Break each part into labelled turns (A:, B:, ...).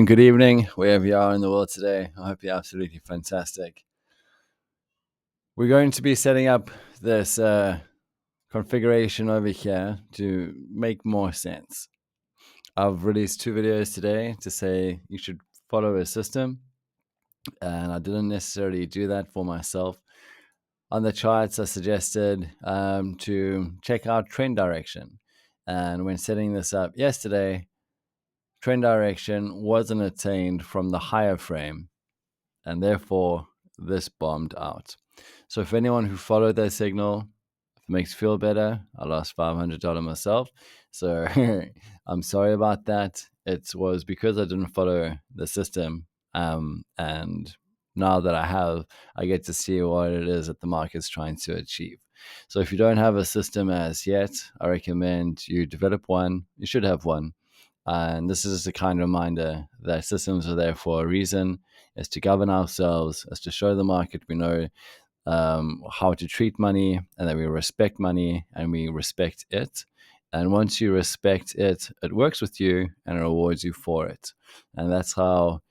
A: Good evening, wherever you are in the world today. I hope you're absolutely fantastic. We're going to be setting up this configuration over here to make more sense. I've released 2 videos today to say you should follow a system, and I didn't necessarily do that for myself. On the charts, I suggested to check out trend direction. And when setting this up yesterday, trend direction wasn't attained from the higher frame, and therefore this bombed out. So if anyone who followed that signal, if it makes you feel better, I lost $500 myself. So I'm sorry about that. It was because I didn't follow the system. And now that I have, I get to see what it is that the market's trying to achieve. So if you don't have a system as yet, I recommend you develop one. You should have one. And this is a kind reminder that systems are there for a reason. Is to govern ourselves, is to show the market we know how to treat money, and that we respect money and we respect it. And once you respect it, it works with you and it rewards you for it. And that's how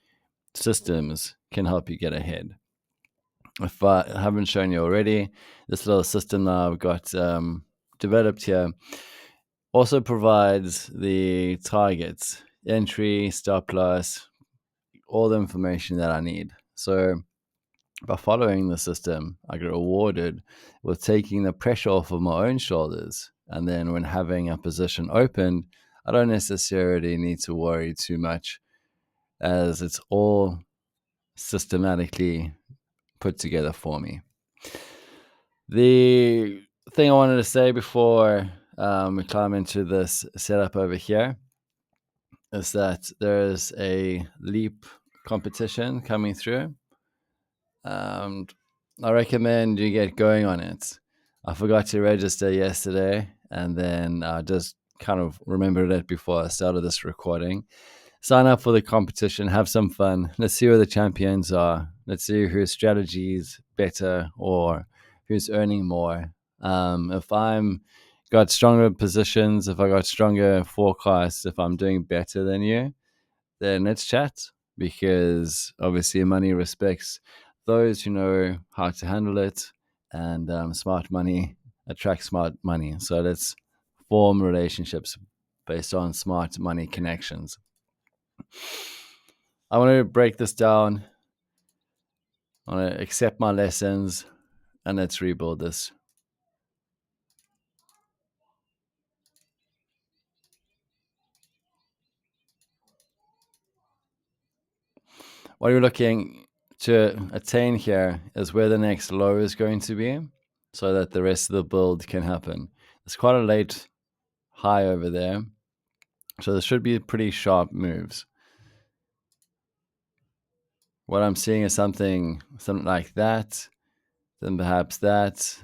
A: systems can help you get ahead. If I haven't shown you already, this little system that I've got developed here also provides the targets, entry, stop loss, all the information that I need. So by following the system, I get rewarded with taking the pressure off of my own shoulders. And then when having a position opened, I don't necessarily need to worry too much, as it's all systematically put together for me. The thing I wanted to say before we climb into this setup over here is that there's a leap competition coming through. I recommend you get going on it. I forgot to register yesterday, and then I just kind of remembered it before I started this recording. Sign up for the competition, have some fun. Let's see where the champions are. Let's see whose strategy is better or who's earning more. If I'm got stronger positions, if I got stronger forecasts, if I'm doing better than you, then let's chat, because obviously money respects those who know how to handle it, and smart money attracts smart money. So let's form relationships based on smart money connections. I want to break this down. I want to accept my lessons, and let's rebuild this. What you're looking to attain here is where the next low is going to be, so that the rest of the build can happen. It's quite a late high over there, so there should be pretty sharp moves. What I'm seeing is something like that, then perhaps that,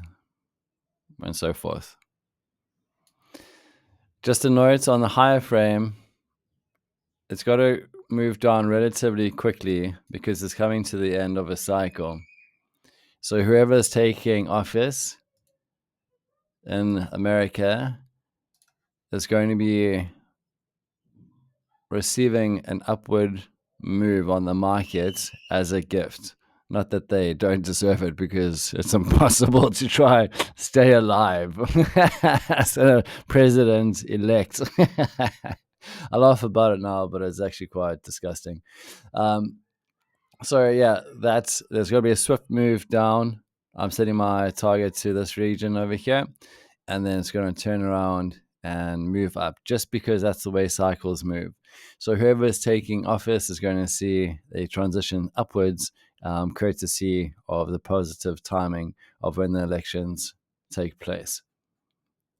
A: and so forth. Just a note on the higher frame, it's got to move down relatively quickly because it's coming to the end of a cycle. So whoever is taking office in America is going to be receiving an upward move on the market as a gift. Not that they don't deserve it, because it's impossible to try stay alive as a president-elect. I laugh about it now, but it's actually quite disgusting. So yeah, there's going to be a swift move down. I'm setting my target to this region over here, and then it's going to turn around and move up, just because that's the way cycles move. So whoever is taking office is going to see a transition upwards, courtesy of the positive timing of when the elections take place.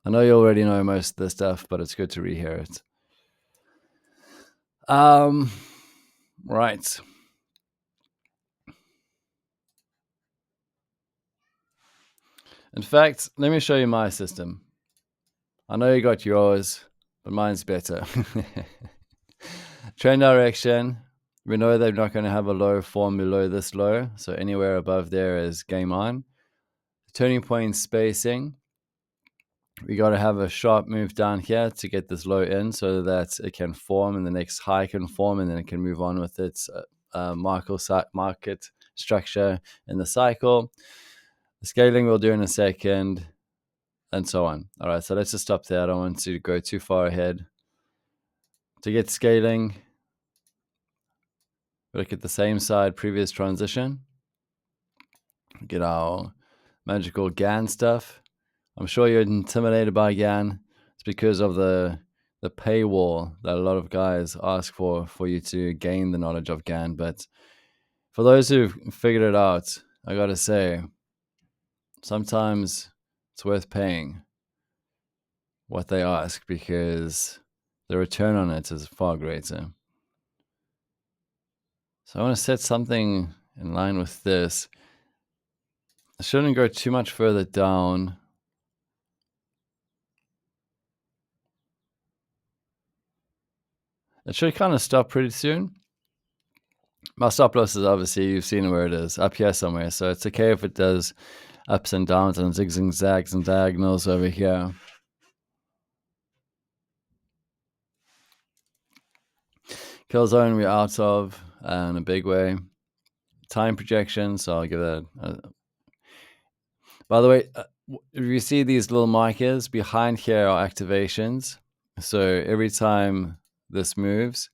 A: I know you already know most of this stuff, but it's good to rehear it. Right. In fact, let me show you my system. I know you got yours, but mine's better. Trend direction. We know they're not going to have a low form below this low, so anywhere above there is game on. Turning point spacing. We got to have a sharp move down here to get this low in so that it can form and the next high can form, and then it can move on with its market structure in the cycle. The scaling we'll do in a second, and so on. All right, so let's just stop there. I don't want to go too far ahead. To get scaling, look at the same side, previous transition. Get our magical GAN stuff. I'm sure you're intimidated by GAN. It's because of the paywall that a lot of guys ask for you to gain the knowledge of GAN. But for those who've figured it out, I gotta say, sometimes it's worth paying what they ask because the return on it is far greater. So I want to set something in line with this. I shouldn't go too much further down. It should kind of stop pretty soon. My stop loss is obviously, you've seen where it is, up here somewhere. So it's okay if it does ups and downs and zigs and zags and diagonals over here. Kill zone we're out of in a big way. Time projection, so I'll give that by the way, if you see these little markers behind here are activations. So every time this moves,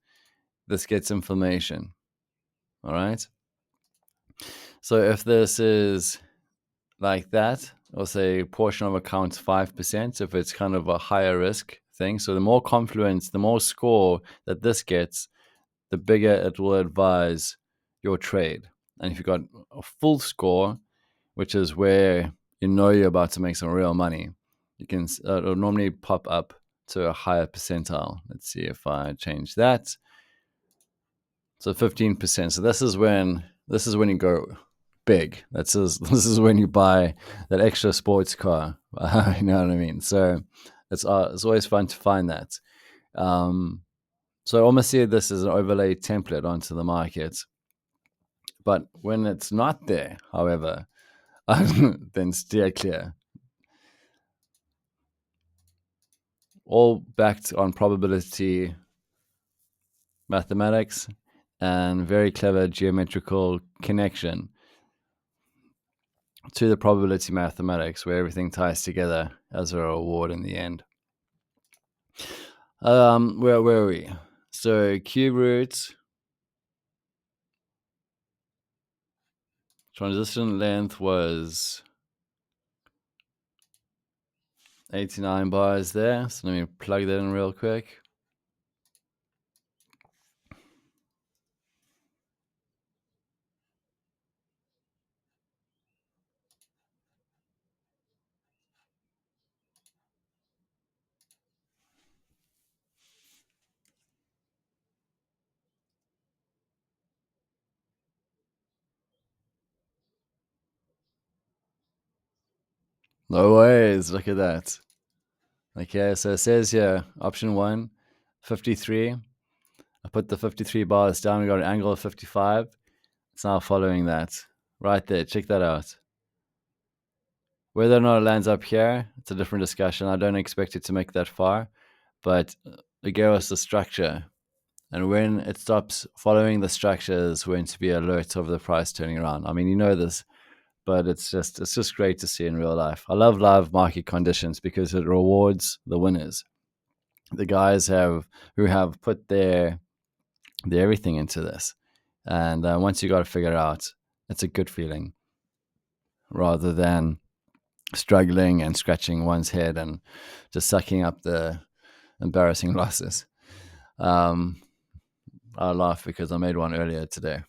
A: this gets inflammation. All right. So if this is like that, or say portion of account 5%, if it's kind of a higher risk thing. So the more confluence, the more score that this gets, the bigger it will advise your trade. And if you've got a full score, which is where you know you're about to make some real money, you can it'll normally pop up to a higher percentile. Let's see if I change that. So 15%. So this is when you go big. This is when you buy that extra sports car. You know what I mean? So it's always fun to find that. So I almost see this as an overlay template onto the market. But when it's not there, however, then steer clear. All backed on probability mathematics and very clever geometrical connection to the probability mathematics, where everything ties together as a reward in the end. Where were we? So cube root, transition length was 89 bars there. So let me plug that in real quick. No ways. Look at that. Okay, so it says here, option 1, 53. I put the 53 bars down. We got an angle of 55. It's now following that. Right there. Check that out. Whether or not it lands up here, it's a different discussion. I don't expect it to make that far, but it gave us the structure. And when it stops following the structure is going to be alert of the price turning around. I mean, you know this, but it's just great to see in real life. I love live market conditions because it rewards the winners. The guys who have put their everything into this. And once you got to figure it out, it's a good feeling rather than struggling and scratching one's head and just sucking up the embarrassing losses. I laugh because I made one earlier today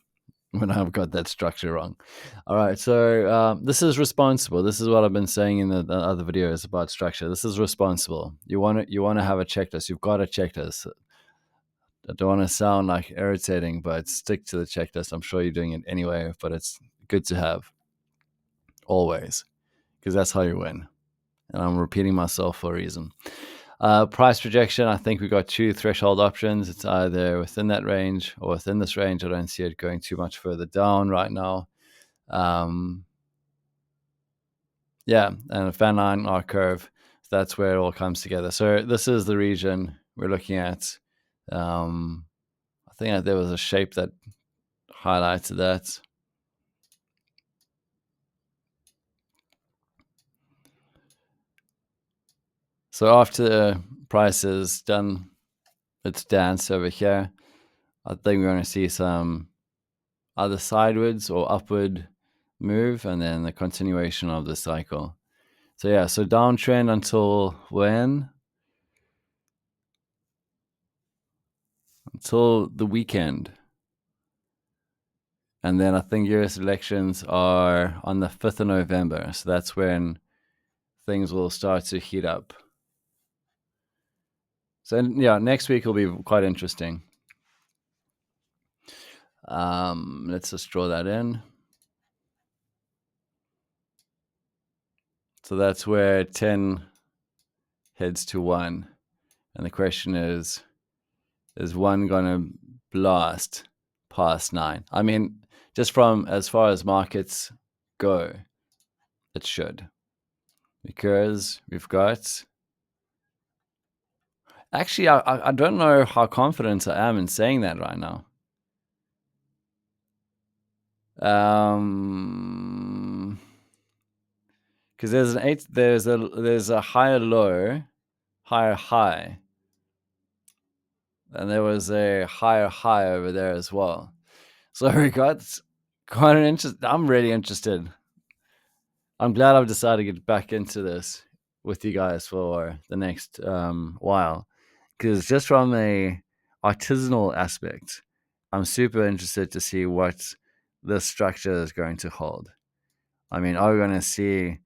A: when I've got that structure wrong. All right, so this is responsible. This is what I've been saying in the other videos about structure. This is responsible. You want to have a checklist. You've got a checklist. I don't want to sound like irritating, but stick to the checklist. I'm sure you're doing it anyway, but it's good to have always, because that's how you win. And I'm repeating myself for a reason. Price projection, I think we got 2 threshold options. It's either within that range or within this range. I don't see it going too much further down right now. Yeah, and a fan line R curve, that's where it all comes together. So this is the region we're looking at. I think there was a shape that highlighted that. So after the price is done its dance over here, I think we're going to see some either sideways or upward move, and then the continuation of the cycle. So yeah, so downtrend until when? Until the weekend. And then I think US elections are on the 5th of November. So that's when things will start to heat up. So yeah, next week will be quite interesting. Let's just draw that in. So that's where 10 heads to 1. And the question is 1 going to blast past 9? I mean, just from as far as markets go, it should. Because we've got... Actually, I don't know how confident I am in saying that right now. Because there's an 8, there's a higher low, higher high, and there was a higher high over there as well. So we got quite an interest. I'm really interested. I'm glad I've decided to get back into this with you guys for the next while, because just from a artisanal aspect, I'm super interested to see what this structure is going to hold. I mean, are we going to see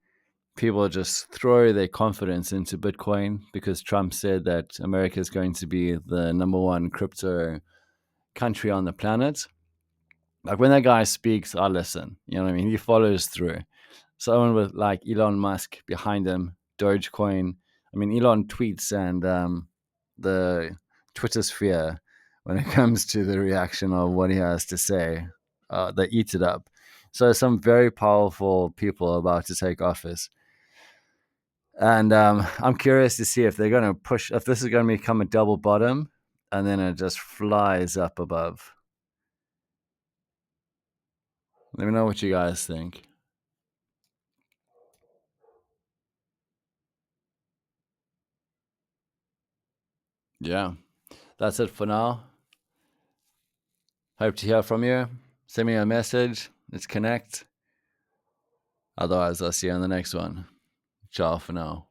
A: people just throw their confidence into Bitcoin because Trump said that America is going to be the number 1 crypto country on the planet? Like, when that guy speaks, I listen. You know what I mean? He follows through. Someone with like Elon Musk behind him, Dogecoin. I mean, Elon tweets, and the Twitter sphere, when it comes to the reaction of what he has to say, they eat it up. So some very powerful people are about to take office. And I'm curious to see if they're going to push, if this is going to become a double bottom, and then it just flies up above. Let me know what you guys think. Yeah, that's it for now. Hope to hear from you. Send me a message. Let's connect. Otherwise, I'll see you on the next one. Ciao for now.